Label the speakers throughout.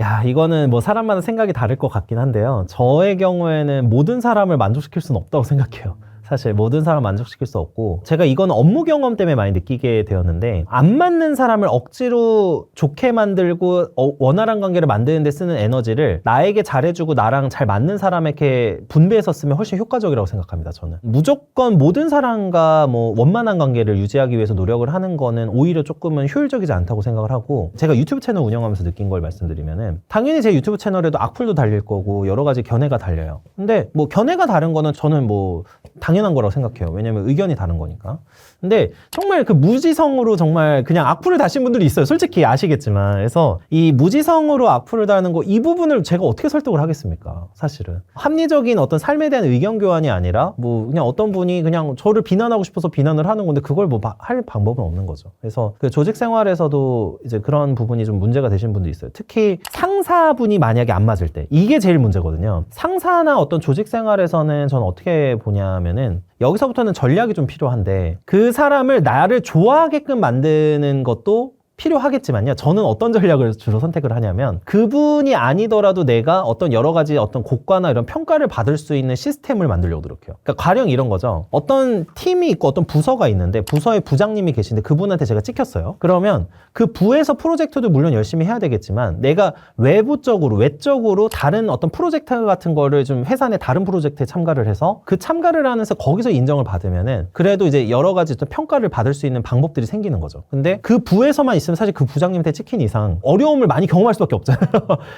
Speaker 1: 야, 이거는 뭐 사람마다 생각이 다를 것 같긴 한데요. 저의 경우에는 모든 사람을 만족시킬 수는 없다고 생각해요. 사실 모든 사람 만족시킬 수 없고, 제가 이건 업무 경험 때문에 많이 느끼게 되었는데, 안 맞는 사람을 억지로 좋게 만들고 원활한 관계를 만드는 데 쓰는 에너지를 나에게 잘해주고 나랑 잘 맞는 사람에게 분배해서 쓰면 훨씬 효과적이라고 생각합니다. 저는 무조건 모든 사람과 뭐 원만한 관계를 유지하기 위해서 노력을 하는 거는 오히려 조금은 효율적이지 않다고 생각을 하고, 제가 유튜브 채널 운영하면서 느낀 걸 말씀드리면은, 당연히 제 유튜브 채널에도 악플도 달릴 거고 여러 가지 견해가 달려요. 근데 뭐 견해가 다른 거는 저는 뭐 당연한 거라고 생각해요. 왜냐면 의견이 다른 거니까. 근데 정말 그 무지성으로 정말 그냥 악플을 다신 분들이 있어요. 솔직히 아시겠지만. 그래서 이 무지성으로 악플을 다는 거, 이 부분을 제가 어떻게 설득을 하겠습니까? 사실은 합리적인 어떤 삶에 대한 의견 교환이 아니라 뭐 그냥 어떤 분이 그냥 저를 비난하고 싶어서 비난을 하는 건데, 그걸 뭐 할 방법은 없는 거죠. 그래서 그 조직 생활에서도 이제 그런 부분이 좀 문제가 되신 분도 있어요. 특히 상사분이 만약에 안 맞을 때, 이게 제일 문제거든요. 상사나 어떤 조직 생활에서는 저는 어떻게 보냐면은, 여기서부터는 전략이 좀 필요한데, 그 사람을 나를 좋아하게끔 만드는 것도 필요하겠지만요. 저는 어떤 전략을 주로 선택을 하냐면, 그분이 아니더라도 내가 어떤 여러 가지 어떤 고과나 이런 평가를 받을 수 있는 시스템을 만들려고 노력해요. 그러니까 가령 이런 거죠. 어떤 팀이 있고 어떤 부서가 있는데, 부서에 부장님이 계신데 그분한테 제가 찍혔어요. 그러면 그 부에서 프로젝트도 물론 열심히 해야 되겠지만, 내가 외적으로 다른 어떤 프로젝트 같은 거를 좀 회사 내 다른 프로젝트에 참가를 해서 그 참가를 하면서 거기서 인정을 받으면은 그래도 이제 여러 가지 또 평가를 받을 수 있는 방법들이 생기는 거죠. 근데 그 부에서만 있으면 사실 그 부장님한테 찍힌 이상 어려움을 많이 경험할 수밖에 없잖아요.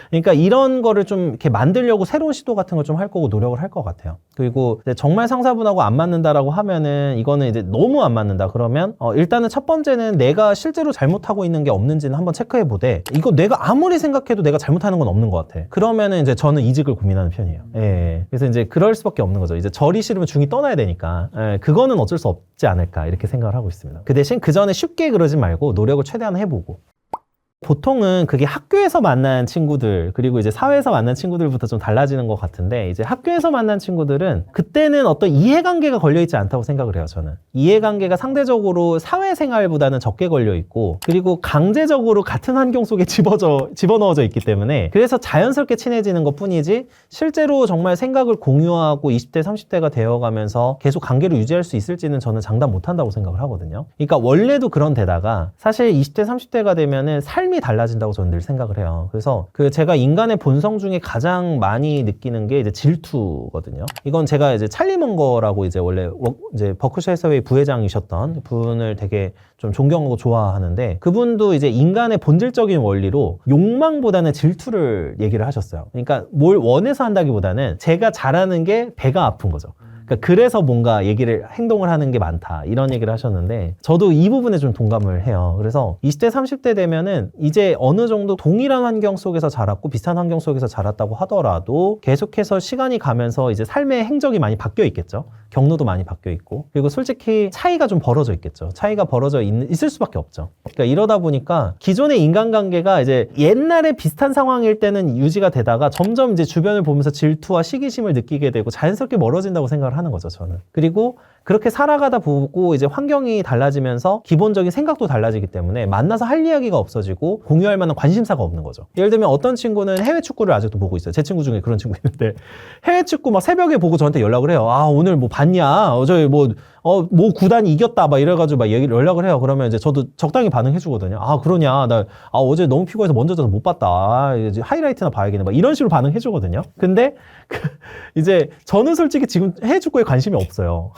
Speaker 1: 그러니까 이런 거를 좀 이렇게 만들려고 새로운 시도 같은 걸 좀 할 거고 노력을 할 것 같아요. 그리고 정말 상사분하고 안 맞는다라고 하면은, 이거는 이제 너무 안 맞는다 그러면 일단은 첫 번째는 내가 실제로 잘못하고 있는 게 없는지는 한번 체크해 보되, 이거 내가 아무리 생각해도 내가 잘못하는 건 없는 것 같아. 그러면은 이제 저는 이직을 고민하는 편이에요. 예. 그래서 이제 그럴 수밖에 없는 거죠. 이제 절이 싫으면 중이 떠나야 되니까. 예. 그거는 어쩔 수 없지 않을까 이렇게 생각을 하고 있습니다. 그 대신 그 전에 쉽게 그러지 말고 노력을 최대한 해보고. 보통은 그게 학교에서 만난 친구들, 그리고 이제 사회에서 만난 친구들부터 좀 달라지는 것 같은데, 이제 학교에서 만난 친구들은 그때는 어떤 이해관계가 걸려있지 않다고 생각을 해요. 저는 이해관계가 상대적으로 사회생활보다는 적게 걸려있고, 그리고 강제적으로 같은 환경 속에 집어넣어져 있기 때문에, 그래서 자연스럽게 친해지는 것 뿐이지, 실제로 정말 생각을 공유하고 20대 30대가 되어가면서 계속 관계를 유지할 수 있을지는 저는 장담 못한다고 생각을 하거든요. 그러니까 원래도 그런 데다가 사실 20대 30대가 되면은 삶이 달라진다고 저는 늘 생각을 해요. 그래서 제가 인간의 본성 중에 가장 많이 느끼는 게 이제 질투거든요. 이건 제가 이제 찰리 먼거라고 이제 원래 이제 버크셔 해서웨이 부회장이셨던 분을 되게 좀 존경하고 좋아하는데, 그분도 이제 인간의 본질적인 원리로 욕망보다는 질투를 얘기를 하셨어요. 그러니까 뭘 원해서 한다기보다는 제가 잘하는 게 배가 아픈 거죠. 그래서 뭔가 행동을 하는 게 많다, 이런 얘기를 하셨는데, 저도 이 부분에 좀 동감을 해요. 그래서 20대 30대 되면은 이제 어느 정도 동일한 환경 속에서 자랐고 비슷한 환경 속에서 자랐다고 하더라도 계속해서 시간이 가면서 이제 삶의 행적이 많이 바뀌어 있겠죠. 경로도 많이 바뀌어 있고, 그리고 솔직히 차이가 좀 벌어져 있겠죠. 차이가 벌어져 있을 수밖에 없죠. 그러니까 이러다 보니까 기존의 인간관계가 이제 옛날에 비슷한 상황일 때는 유지가 되다가 점점 이제 주변을 보면서 질투와 시기심을 느끼게 되고 자연스럽게 멀어진다고 생각을 하는 거죠, 저는. 그리고 그렇게 살아가다 보고 이제 환경이 달라지면서 기본적인 생각도 달라지기 때문에 만나서 할 이야기가 없어지고 공유할 만한 관심사가 없는 거죠. 예를 들면 어떤 친구는 해외 축구를 아직도 보고 있어요. 제 친구 중에 그런 친구 있는데, 해외 축구 막 새벽에 보고 저한테 연락을 해요. 아, 오늘 뭐 봤냐? 저희 뭐 구단이 이겼다 막 이래가지고 막 연락을 해요. 그러면 이제 저도 적당히 반응해주거든요. 아, 그러냐? 어제 너무 피곤해서 먼저 자서 못 봤다. 아, 이제 하이라이트나 봐야겠네. 막 이런 식으로 반응해주거든요. 근데 이제 저는 솔직히 지금 해외 축구에 관심이 없어요.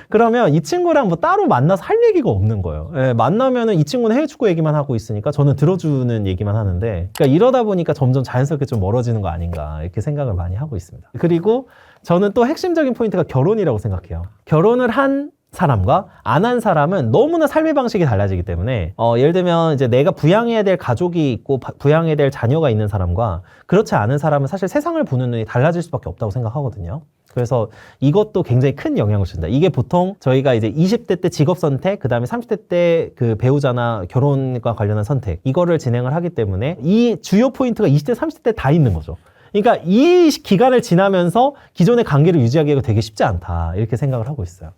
Speaker 1: 그러면 이 친구랑 뭐 따로 만나서 할 얘기가 없는 거예요. 예, 만나면은 이 친구는 해외 축구 얘기만 하고 있으니까 저는 들어주는 얘기만 하는데, 그러니까 이러다 보니까 점점 자연스럽게 좀 멀어지는 거 아닌가 이렇게 생각을 많이 하고 있습니다. 그리고 저는 또 핵심적인 포인트가 결혼이라고 생각해요. 결혼을 한 사람과 안 한 사람은 너무나 삶의 방식이 달라지기 때문에, 예를 들면 이제 내가 부양해야 될 가족이 있고 부양해야 될 자녀가 있는 사람과 그렇지 않은 사람은 사실 세상을 보는 눈이 달라질 수밖에 없다고 생각하거든요. 그래서 이것도 굉장히 큰 영향을 준다. 이게 보통 저희가 이제 20대 때 직업 선택, 그 다음에 30대 때 그 배우자나 결혼과 관련한 선택, 이거를 진행을 하기 때문에 이 주요 포인트가 20대, 30대 다 있는 거죠. 그러니까 이 기간을 지나면서 기존의 관계를 유지하기가 되게 쉽지 않다, 이렇게 생각을 하고 있어요.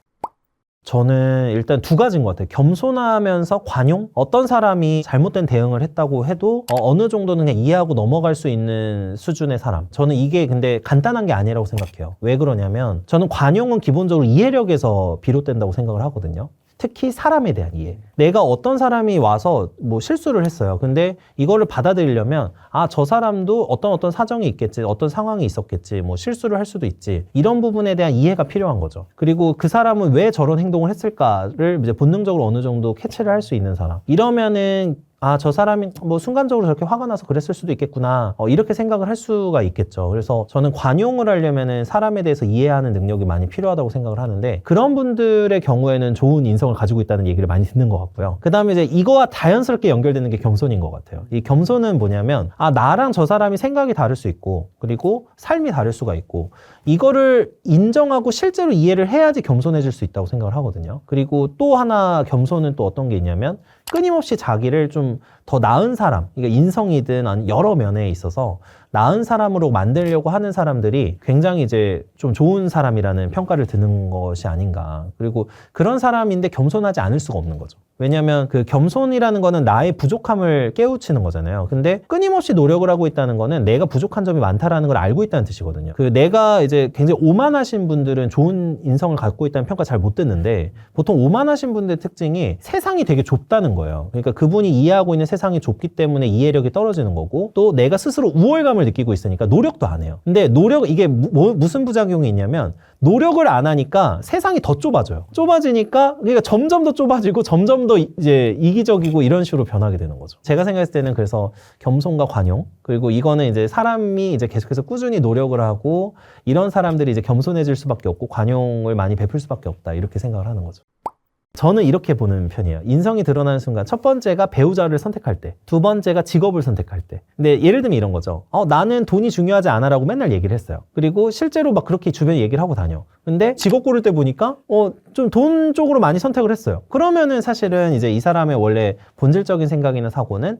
Speaker 1: 저는 일단 두 가지인 것 같아요. 겸손하면서 관용? 어떤 사람이 잘못된 대응을 했다고 해도 어느 정도는 그냥 이해하고 넘어갈 수 있는 수준의 사람. 저는 이게 근데 간단한 게 아니라고 생각해요. 왜 그러냐면 저는 관용은 기본적으로 이해력에서 비롯된다고 생각을 하거든요. 특히 사람에 대한 이해. 내가 어떤 사람이 와서 뭐 실수를 했어요. 근데 이거를 받아들이려면 저 사람도 어떤 사정이 있겠지, 어떤 상황이 있었겠지, 뭐 실수를 할 수도 있지. 이런 부분에 대한 이해가 필요한 거죠. 그리고 그 사람은 왜 저런 행동을 했을까를 이제 본능적으로 어느 정도 캐치를 할 수 있는 사람. 이러면은 저 사람이 뭐 순간적으로 저렇게 화가 나서 그랬을 수도 있겠구나. 이렇게 생각을 할 수가 있겠죠. 그래서 저는 관용을 하려면은 사람에 대해서 이해하는 능력이 많이 필요하다고 생각을 하는데 그런 분들의 경우에는 좋은 인성을 가지고 있다는 얘기를 많이 듣는 것 같고요. 그 다음에 이제 이거와 자연스럽게 연결되는 게 겸손인 것 같아요. 이 겸손은 뭐냐면 나랑 저 사람이 생각이 다를 수 있고 그리고 삶이 다를 수가 있고 이거를 인정하고 실제로 이해를 해야지 겸손해질 수 있다고 생각을 하거든요. 그리고 또 하나 겸손은 또 어떤 게 있냐면 끊임없이 자기를 좀 더 나은 사람, 그러니까 인성이든 아니면 여러 면에 있어서 나은 사람으로 만들려고 하는 사람들이 굉장히 이제 좀 좋은 사람이라는 평가를 듣는 것이 아닌가. 그리고 그런 사람인데 겸손하지 않을 수가 없는 거죠. 왜냐하면 그 겸손이라는 거는 나의 부족함을 깨우치는 거잖아요. 근데 끊임없이 노력을 하고 있다는 거는 내가 부족한 점이 많다라는 걸 알고 있다는 뜻이거든요. 그 내가 이제 굉장히 오만하신 분들은 좋은 인성을 갖고 있다는 평가 잘 못 듣는데 보통 오만하신 분들의 특징이 세상이 되게 좁다는 거예요. 그러니까 그분이 이해하고 있는 세상이 좁기 때문에 이해력이 떨어지는 거고 또 내가 스스로 우월감을 느끼고 있으니까 노력도 안 해요. 근데 이게 무슨 부작용이 있냐면 노력을 안 하니까 세상이 더 좁아져요. 좁아지니까 그러니까 점점 더 좁아지고 점점 더 이제 이기적이고 이런 식으로 변하게 되는 거죠. 제가 생각했을 때는 그래서 겸손과 관용 그리고 이거는 이제 사람이 이제 계속해서 꾸준히 노력을 하고 이런 사람들이 이제 겸손해질 수밖에 없고 관용을 많이 베풀 수밖에 없다 이렇게 생각을 하는 거죠. 저는 이렇게 보는 편이에요. 인성이 드러나는 순간 첫 번째가 배우자를 선택할 때, 두 번째가 직업을 선택할 때. 근데 예를 들면 이런 거죠. 나는 돈이 중요하지 않아라고 맨날 얘기를 했어요. 그리고 실제로 막 그렇게 주변에 얘기를 하고 다녀. 근데 직업 고를 때 보니까 좀 돈 쪽으로 많이 선택을 했어요. 그러면은 사실은 이제 이 사람의 원래 본질적인 생각이나 사고는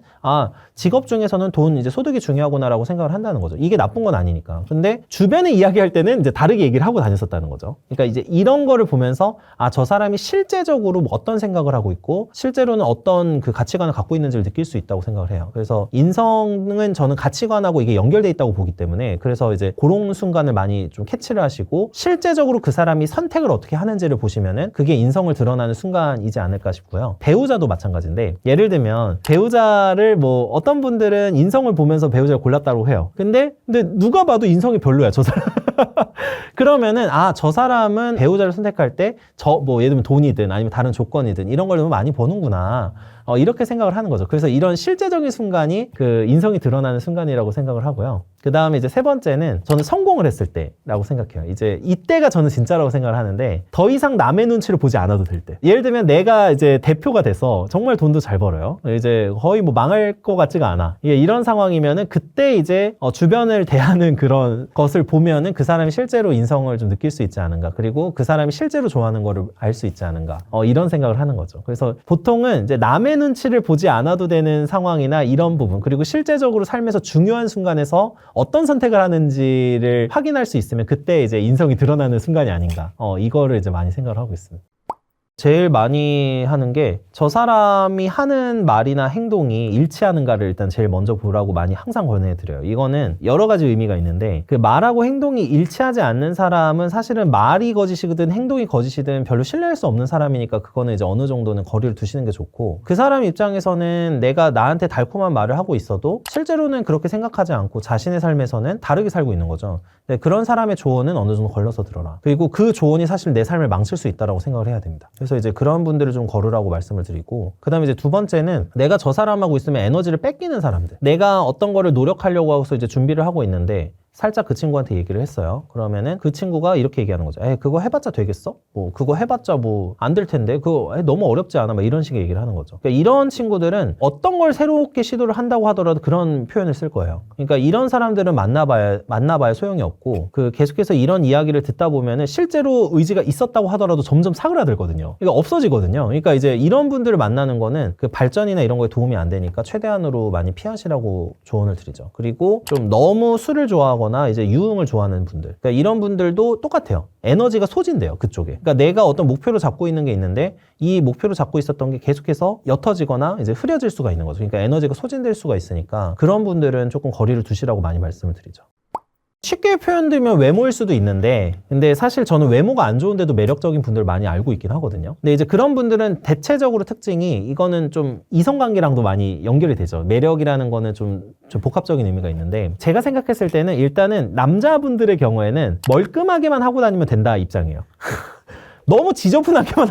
Speaker 1: 직업 중에서는 돈 이제 소득이 중요하구나라고 생각을 한다는 거죠. 이게 나쁜 건 아니니까. 근데 주변에 이야기할 때는 이제 다르게 얘기를 하고 다녔었다는 거죠. 그러니까 이제 이런 거를 보면서 저 사람이 실제적으로 뭐 어떤 생각을 하고 있고 실제로는 어떤 그 가치관을 갖고 있는지를 느낄 수 있다고 생각을 해요. 그래서 인성은 저는 가치관하고 이게 연결돼 있다고 보기 때문에 그래서 이제 그런 순간을 많이 좀 캐치를 하시고 실제적으로 그 사람이 선택을 어떻게 하는지를 보시면은 그게 인성을 드러나는 순간이지 않을까 싶고요. 배우자도 마찬가지인데 예를 들면 배우자를 뭐 어떤 분들은 인성을 보면서 배우자를 골랐다고 해요. 근데 누가 봐도 인성이 별로야, 저 사람. 그러면은 저 사람은 배우자를 선택할 때 뭐 예를 들면 돈이든 아니면 다른 조건이든 이런 걸 너무 많이 버는구나. 이렇게 생각을 하는 거죠. 그래서 이런 실제적인 순간이 그 인성이 드러나는 순간이라고 생각을 하고요. 그 다음에 이제 세 번째는 저는 성공을 했을 때라고 생각해요. 이제 이때가 저는 진짜라고 생각을 하는데 더 이상 남의 눈치를 보지 않아도 될 때. 예를 들면 내가 이제 대표가 돼서 정말 돈도 잘 벌어요. 이제 거의 뭐 망할 것 같지가 않아. 이런 상황이면은 그때 이제 주변을 대하는 그런 것을 보면은 그 사람이 실제로 인성을 좀 느낄 수 있지 않은가. 그리고 그 사람이 실제로 좋아하는 거를 알 수 있지 않은가. 이런 생각을 하는 거죠. 그래서 보통은 이제 남의 눈치를 보지 않아도 되는 상황이나 이런 부분 그리고 실제적으로 삶에서 중요한 순간에서 어떤 선택을 하는지를 확인할 수 있으면 그때 이제 인성이 드러나는 순간이 아닌가 이거를 이제 많이 생각을 하고 있습니다. 제일 많이 하는 게 저 사람이 하는 말이나 행동이 일치하는가를 일단 제일 먼저 보라고 많이 항상 권해드려요. 이거는 여러 가지 의미가 있는데 그 말하고 행동이 일치하지 않는 사람은 사실은 말이 거짓이든 행동이 거짓이든 별로 신뢰할 수 없는 사람이니까 그거는 이제 어느 정도는 거리를 두시는 게 좋고 그 사람 입장에서는 내가 나한테 달콤한 말을 하고 있어도 실제로는 그렇게 생각하지 않고 자신의 삶에서는 다르게 살고 있는 거죠. 그런 사람의 조언은 어느 정도 걸러서 들어라. 그리고 그 조언이 사실 내 삶을 망칠 수 있다고 생각을 해야 됩니다. 그래서 이제 그런 분들을 좀 거르라고 말씀을 드리고 그 다음에 이제 두 번째는 내가 저 사람하고 있으면 에너지를 뺏기는 사람들 내가 어떤 거를 노력하려고 하고서 이제 준비를 하고 있는데 살짝 그 친구한테 얘기를 했어요. 그러면은 그 친구가 이렇게 얘기하는 거죠. 그거 해봤자 되겠어? 뭐 그거 해봤자 뭐 안 될 텐데 그거 너무 어렵지 않아? 막 이런 식의 얘기를 하는 거죠. 그러니까 이런 친구들은 어떤 걸 새롭게 시도를 한다고 하더라도 그런 표현을 쓸 거예요. 그러니까 이런 사람들은 만나봐야 소용이 없고 그 계속해서 이런 이야기를 듣다 보면은 실제로 의지가 있었다고 하더라도 점점 사그라들거든요. 그러니까 없어지거든요. 그러니까 이제 이런 분들을 만나는 거는 그 발전이나 이런 거에 도움이 안 되니까 최대한으로 많이 피하시라고 조언을 드리죠. 그리고 좀 너무 술을 좋아하고 좋아하거나 이제 유흥을 좋아하는 분들, 그러니까 이런 분들도 똑같아요. 에너지가 소진돼요, 그쪽에. 그러니까 내가 어떤 목표를 잡고 있는 게 있는데 이 목표를 잡고 있었던 게 계속해서 옅어지거나 이제 흐려질 수가 있는 거죠. 그러니까 에너지가 소진될 수가 있으니까 그런 분들은 조금 거리를 두시라고 많이 말씀을 드리죠. 쉽게 표현되면 외모일 수도 있는데, 근데 사실 저는 외모가 안 좋은데도 매력적인 분들 많이 알고 있긴 하거든요. 근데 이제 그런 분들은 대체적으로 특징이, 이거는 좀 이성관계랑도 많이 연결이 되죠. 매력이라는 거는 좀 복합적인 의미가 있는데, 제가 생각했을 때는 일단은 남자분들의 경우에는 멀끔하게만 하고 다니면 된다 입장이에요. 너무 지저분하게만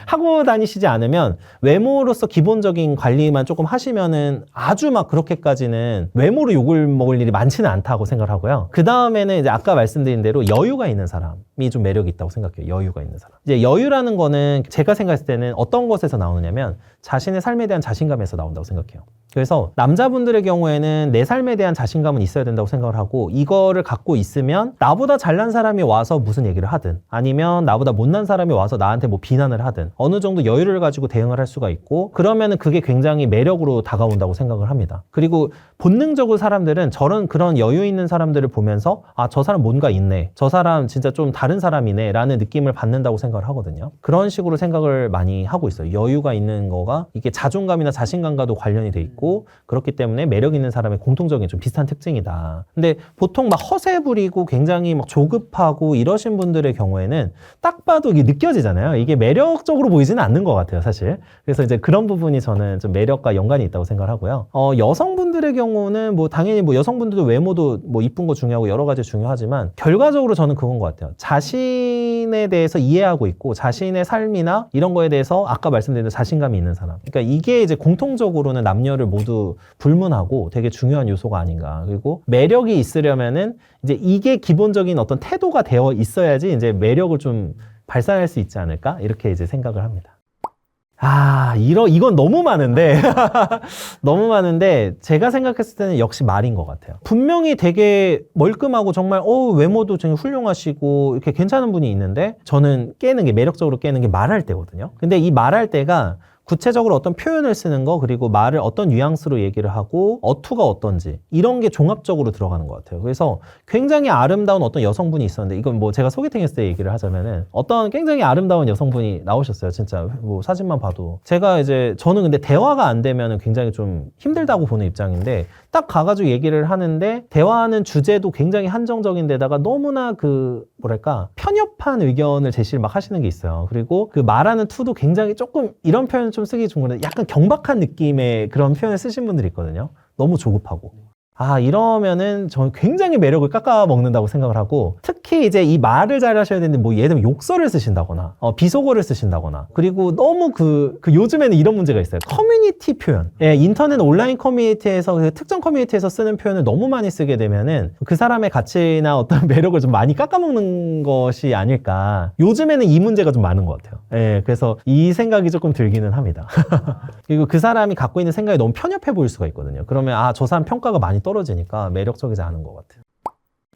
Speaker 1: 하고 다니시지 않으면, 외모로서 기본적인 관리만 조금 하시면은 아주 막 그렇게까지는 외모로 욕을 먹을 일이 많지는 않다고 생각을 하고요. 그 다음에는 이제 아까 말씀드린 대로 여유가 있는 사람이 좀 매력이 있다고 생각해요. 여유가 있는 사람. 이제 여유라는 거는 제가 생각했을 때는 어떤 것에서 나오느냐면 자신의 삶에 대한 자신감에서 나온다고 생각해요. 그래서 남자분들의 경우에는 내 삶에 대한 자신감은 있어야 된다고 생각을 하고, 이거를 갖고 있으면 나보다 잘난 사람이 와서 무슨 얘기를 하든, 아니면 나보다 못난 사람이 와서 나한테 뭐 비난을 하든 어느 정도 여유를 가지고 대응을 할 수가 있고, 그러면은 그게 굉장히 매력으로 다가온다고 생각을 합니다. 그리고 본능적으로 사람들은 그런 여유 있는 사람들을 보면서 아, 저 사람 뭔가 있네, 저 사람 진짜 좀 다른 사람이네 라는 느낌을 받는다고 생각을 하거든요. 그런 식으로 생각을 많이 하고 있어요. 여유가 있는 거가 이게 자존감이나 자신감과도 관련이 돼 있고, 그렇기 때문에 매력 있는 사람의 공통적인 좀 비슷한 특징이다. 근데 보통 막 허세 부리고 굉장히 막 조급하고 이러신 분들의 경우에는 딱 봐도 이게 느껴지잖아요. 이게 매력적으로 보이지는 않는 것 같아요, 사실. 그래서 이제 그런 부분이 저는 좀 매력과 연관이 있다고 생각을 하고요. 여성분들의 경우는 뭐 당연히 뭐 여성분들도 외모도 뭐 이쁜 거 중요하고 여러 가지 중요하지만, 결과적으로 저는 그건 것 같아요. 자신에 대해서 이해하고 있고 자신의 삶이나 이런 거에 대해서 아까 말씀드린 자신감이 있는 사람. 그러니까 이게 이제 공통적으로는 남녀를 모두 불문하고 되게 중요한 요소가 아닌가. 그리고 매력이 있으려면은 이제 이게 기본적인 어떤 태도가 되어 있어야지 이제 매력을 좀 발산할 수 있지 않을까? 이렇게 이제 생각을 합니다. 이건 너무 많은데 너무 많은데 제가 생각했을 때는 역시 말인 것 같아요. 분명히 되게 멀끔하고 정말 외모도 되게 훌륭하시고 이렇게 괜찮은 분이 있는데, 저는 매력적으로 깨는 게 말할 때거든요. 근데 이 말할 때가 구체적으로 어떤 표현을 쓰는 거, 그리고 말을 어떤 뉘앙스로 얘기를 하고 어투가 어떤지, 이런 게 종합적으로 들어가는 것 같아요. 그래서 굉장히 아름다운 어떤 여성분이 있었는데, 이건 뭐 제가 소개팅 했을 때 얘기를 하자면은 어떤 굉장히 아름다운 여성분이 나오셨어요. 진짜 뭐 사진만 봐도. 저는 근데 대화가 안 되면은 굉장히 좀 힘들다고 보는 입장인데, 딱 가가지고 얘기를 하는데 대화하는 주제도 굉장히 한정적인 데다가 너무나 편협한 의견을 제시를 막 하시는 게 있어요. 그리고 그 말하는 투도 굉장히 조금, 이런 표현 좀 쓰기 좋은 건데 약간 경박한 느낌의 그런 표현을 쓰신 분들이 있거든요. 너무 조급하고. 이러면은 저는 굉장히 매력을 깎아먹는다고 생각을 하고, 특히 이제 이 말을 잘 하셔야 되는데 뭐 예를 들면 욕설을 쓰신다거나 비속어를 쓰신다거나, 그리고 너무 요즘에는 이런 문제가 있어요. 커뮤니티 표현. 인터넷 온라인 커뮤니티에서, 그 특정 커뮤니티에서 쓰는 표현을 너무 많이 쓰게 되면은 그 사람의 가치나 어떤 매력을 좀 많이 깎아먹는 것이 아닐까. 요즘에는 이 문제가 좀 많은 것 같아요. 그래서 이 생각이 조금 들기는 합니다. 그리고 그 사람이 갖고 있는 생각이 너무 편협해 보일 수가 있거든요. 그러면 저 사람 평가가 많이 떨어지니까 매력적이지 않은 것 같아요.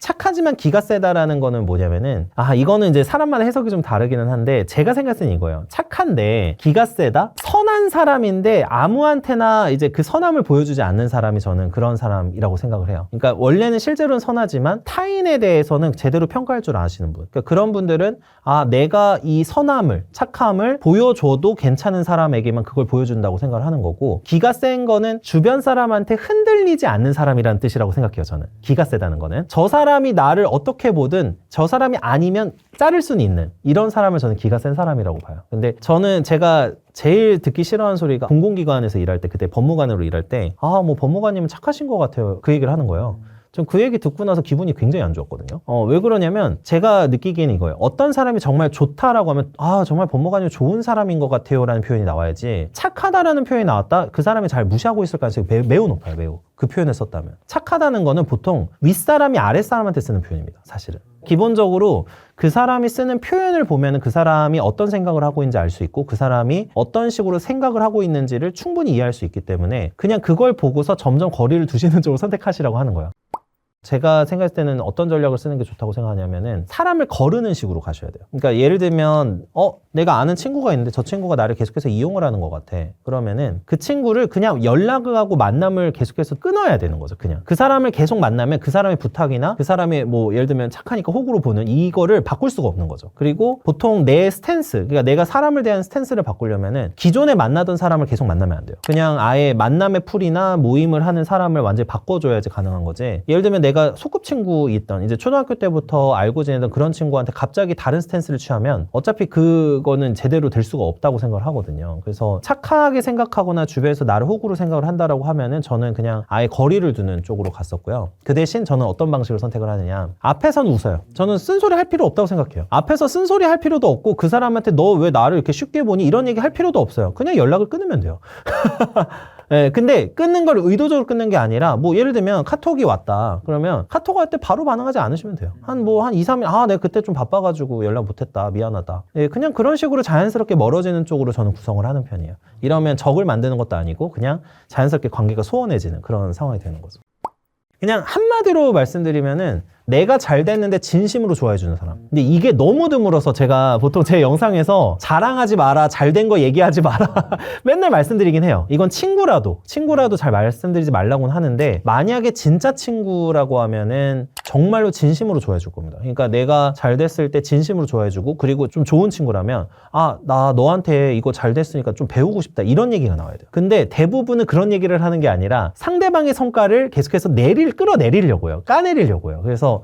Speaker 1: 착하지만 기가 세다라는 거는 뭐냐면은, 이거는 이제 사람마다 해석이 좀 다르기는 한데, 제가 생각했을 땐 이거예요. 착한데 기가 세다? 선한 사람인데 아무한테나 이제 그 선함을 보여주지 않는 사람이 저는 그런 사람이라고 생각을 해요. 그러니까 원래는 실제로는 선하지만 타인에 대해서는 제대로 평가할 줄 아시는 분. 그러니까 그런 분들은 내가 이 선함을, 착함을 보여줘도 괜찮은 사람에게만 그걸 보여준다고 생각을 하는 거고, 기가 센 거는 주변 사람한테 흔들리지 않는 사람이라는 뜻이라고 생각해요. 저는 기가 세다는 거는 저 사람이 나를 어떻게 보든 저 사람이 아니면 자를 수는 있는, 이런 사람을 저는 기가 센 사람이라고 봐요. 근데 제가 제일 듣기 싫어하는 소리가, 공공기관에서 일할 때, 그때 법무관으로 일할 때 뭐 법무관님은 착하신 것 같아요, 그 얘기를 하는 거예요. 전 그 얘기 듣고 나서 기분이 굉장히 안 좋았거든요. 왜 그러냐면 제가 느끼기에는 이거예요. 어떤 사람이 정말 좋다라고 하면 정말 법무관이 좋은 사람인 것 같아요 라는 표현이 나와야지, 착하다라는 표현이 나왔다? 그 사람이 잘 무시하고 있을 가능성이 매우 높아요. 매우. 그 표현을 썼다면. 착하다는 거는 보통 윗사람이 아랫사람한테 쓰는 표현입니다. 사실은. 기본적으로 그 사람이 쓰는 표현을 보면 그 사람이 어떤 생각을 하고 있는지 알 수 있고, 그 사람이 어떤 식으로 생각을 하고 있는지를 충분히 이해할 수 있기 때문에 그냥 그걸 보고서 점점 거리를 두시는 쪽으로 선택하시라고 하는 거예요. 제가 생각했을 때는 어떤 전략을 쓰는 게 좋다고 생각하냐면은 사람을 거르는 식으로 가셔야 돼요. 그러니까 예를 들면 내가 아는 친구가 있는데 저 친구가 나를 계속해서 이용을 하는 것 같아. 그러면은 그 친구를 그냥 연락을 하고 만남을 계속해서 끊어야 되는 거죠. 그냥 그 사람을 계속 만나면 그 사람의 부탁이나 그 사람의 뭐 예를 들면 착하니까 호구로 보는 이거를 바꿀 수가 없는 거죠. 그리고 보통 내 스탠스, 그러니까 내가 사람을 대한 스탠스를 바꾸려면은 기존에 만나던 사람을 계속 만나면 안 돼요. 그냥 아예 만남의 풀이나 모임을 하는 사람을 완전히 바꿔줘야지 가능한 거지. 예를 들면 내가 소꿉친구 있던 이제 초등학교 때부터 알고 지내던 그런 친구한테 갑자기 다른 스탠스를 취하면 어차피 그거는 제대로 될 수가 없다고 생각을 하거든요. 그래서 착하게 생각하거나 주변에서 나를 호구로 생각을 한다라고 하면은 저는 그냥 아예 거리를 두는 쪽으로 갔었고요. 그 대신 저는 어떤 방식을 선택을 하느냐, 앞에선 웃어요. 저는 쓴소리 할 필요 없다고 생각해요. 앞에서 쓴소리 할 필요도 없고 그 사람한테 너 왜 나를 이렇게 쉽게 보니 이런 얘기 할 필요도 없어요. 그냥 연락을 끊으면 돼요. 네, 근데 끊는 걸 의도적으로 끊는 게 아니라 뭐 예를 들면 카톡이 왔다 그러면 카톡 할 때 바로 반응하지 않으시면 돼요. 한 2, 3일 내가 그때 좀 바빠가지고 연락 못했다 미안하다. 네, 그냥 그런 식으로 자연스럽게 멀어지는 쪽으로 저는 구성을 하는 편이에요. 이러면 적을 만드는 것도 아니고 그냥 자연스럽게 관계가 소원해지는 그런 상황이 되는 거죠. 그냥 한마디로 말씀드리면은 내가 잘 됐는데 진심으로 좋아해주는 사람. 근데 이게 너무 드물어서 제가 보통 제 영상에서 자랑하지 마라, 잘 된 거 얘기하지 마라 맨날 말씀드리긴 해요. 이건 친구라도 잘 말씀드리지 말라고는 하는데 만약에 진짜 친구라고 하면은 정말로 진심으로 좋아해줄 겁니다. 그러니까 내가 잘 됐을 때 진심으로 좋아해주고 그리고 좀 좋은 친구라면 나 너한테 이거 잘 됐으니까 좀 배우고 싶다 이런 얘기가 나와야 돼요. 근데 대부분은 그런 얘기를 하는 게 아니라 상대방의 성과를 계속해서 끌어내리려고요. 까내리려고요. 그래서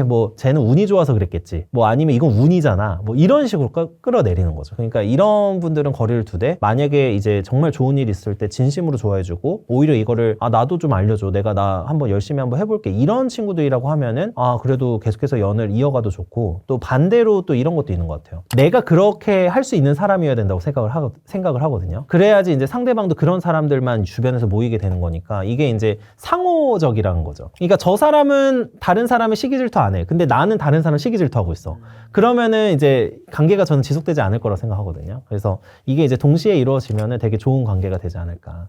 Speaker 1: 뭐 쟤는 운이 좋아서 그랬겠지, 뭐 아니면 이건 운이잖아, 뭐 이런 식으로 끌어내리는 거죠. 그러니까 이런 분들은 거리를 두되 만약에 이제 정말 좋은 일 있을 때 진심으로 좋아해주고 오히려 이거를 나도 좀 알려줘, 내가 한번 열심히 한번 해볼게 이런 친구들이라고 하면은 그래도 계속해서 연을 이어가도 좋고, 또 반대로 또 이런 것도 있는 것 같아요. 내가 그렇게 할 수 있는 사람이어야 된다고 생각을 하거든요. 그래야지 이제 상대방도 그런 사람들만 주변에서 모이게 되는 거니까 이게 이제 상호적이라는 거죠. 그러니까 저 사람은 다른 사람의 시기 질투 안 해. 근데 나는 다른 사람 시기 질투하고 있어. 그러면은 이제 관계가 저는 지속되지 않을 거라고 생각하거든요. 그래서 이게 이제 동시에 이루어지면은 되게 좋은 관계가 되지 않을까.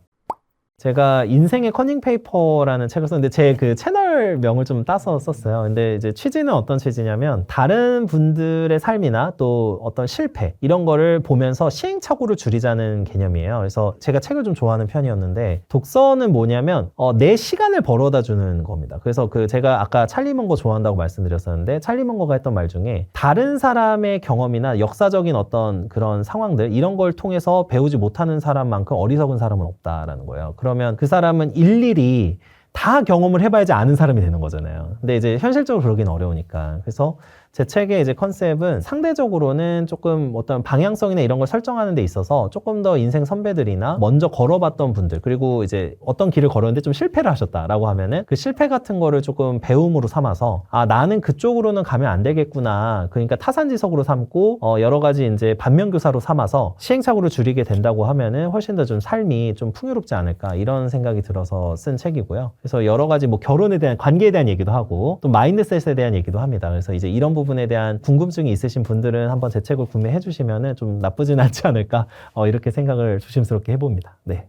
Speaker 1: 제가 인생의 커닝 페이퍼라는 책을 썼는데 제 그 채널명을 좀 따서 썼어요. 근데 이제 취지는 어떤 취지냐면 다른 분들의 삶이나 또 어떤 실패 이런 거를 보면서 시행착오를 줄이자는 개념이에요. 그래서 제가 책을 좀 좋아하는 편이었는데 독서는 뭐냐면 내 시간을 벌어다 주는 겁니다. 그래서 제가 아까 찰리 먼거 좋아한다고 말씀드렸었는데 찰리 먼거가 했던 말 중에 다른 사람의 경험이나 역사적인 어떤 그런 상황들 이런 걸 통해서 배우지 못하는 사람만큼 어리석은 사람은 없다라는 거예요. 그러면 그 사람은 일일이 다 경험을 해봐야지 아는 사람이 되는 거잖아요. 근데 이제 현실적으로 그러긴 어려우니까. 그래서 제 책의 이제 컨셉은 상대적으로는 조금 어떤 방향성이나 이런 걸 설정하는 데 있어서 조금 더 인생 선배들이나 먼저 걸어봤던 분들, 그리고 이제 어떤 길을 걸었는데 좀 실패를 하셨다라고 하면은 그 실패 같은 거를 조금 배움으로 삼아서 나는 그쪽으로는 가면 안 되겠구나. 그러니까 타산지석으로 삼고 여러 가지 이제 반면교사로 삼아서 시행착오를 줄이게 된다고 하면은 훨씬 더 좀 삶이 좀 풍요롭지 않을까 이런 생각이 들어서 쓴 책이고요. 그래서 여러 가지 뭐 결혼에 대한 관계에 대한 얘기도 하고 또 마인드셋에 대한 얘기도 합니다. 그래서 이제 이런 부분에 대한 궁금증이 있으신 분들은 한번 제 책을 구매해 주시면은 좀 나쁘진 않지 않을까 이렇게 생각을 조심스럽게 해봅니다. 네.